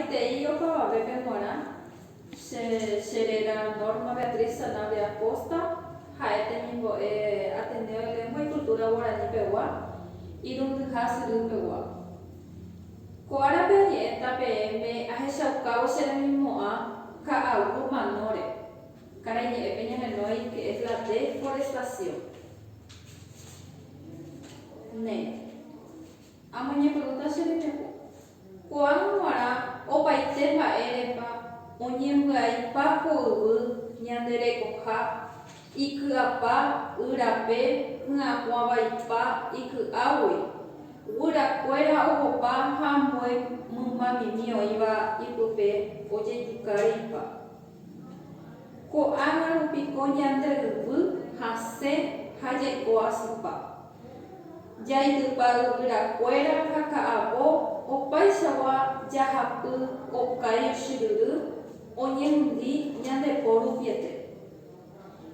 Opaitei opavave peg̃uarã che Norma Beatriz Sanabria Costa ha'etemimbo'e Ateneo de Lengua y Cultura Guarani pegua irundyha Syry pegua. Ko árape añe'ẽta peẽme ahechaukávo che remimo'ã ka'aguy manóre karai ñe'ẽpe ñahenói que es la deforestación. Ne amoñepyrũta che rembiapo ko'ág̃uarã opaite mba'érepa oñembyaipa ko yvy ñanderekoha iky'apa yrape hyakuãvaipa iky'águi guyrakuéra ohopa ha ambue mymbamimi oĩva ipype ojejukáreipa. Ko'ág̃a rupiko ñande yvy hasẽ ha jeko asypa. Jaitýpa yvyrakuéra ha ka'avo opaichagua jahapy okai ysyryry oñehundi ñandepo rupiete.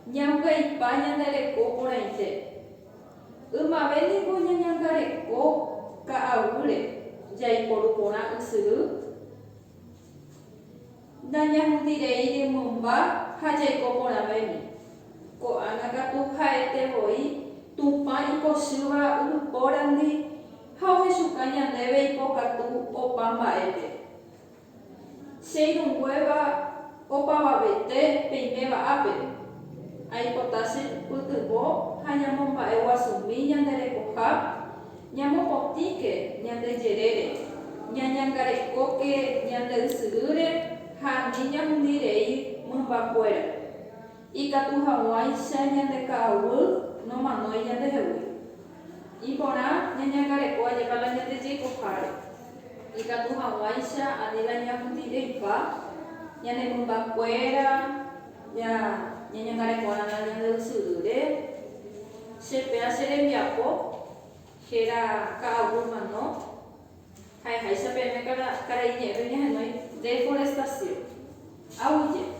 Ñambyaipa ñandereko porãite. Ymavéniko ñañangareko ka'aguýre jaiporu porã ysyry ndañahundirei remymba ha jaiko porãvémi. Ko'ág̃a katu ha'etevoi tupã ikochýva ypórandi ha ohechuka ñandéve ipokatu opa mba'épe. Che irũnguéva opavavete peimeva ápe. Aipota che pytyvõ ha ñamomba'e guasumi ñanderekoha ñamopotĩke ñandejerére ñañangarekóke ñande ysyrýre ha ni ñahundirei mymbakuéra. Ikatu hag̃uáicha ñande ka'aguy nomanói ñandehegui. Iporã ñañangareko ajepala ñandejeikoháre. Ikatu hag̃uáicha aníla ñahundireipa ñanemymbakuéra ñañangareko'arã ñande ysyrýre. Chepea che rembiapo héra ka'aguy manó ha'eháicha peẽme karai ñe'ẽpe ñahenói deforestación. Aguyje.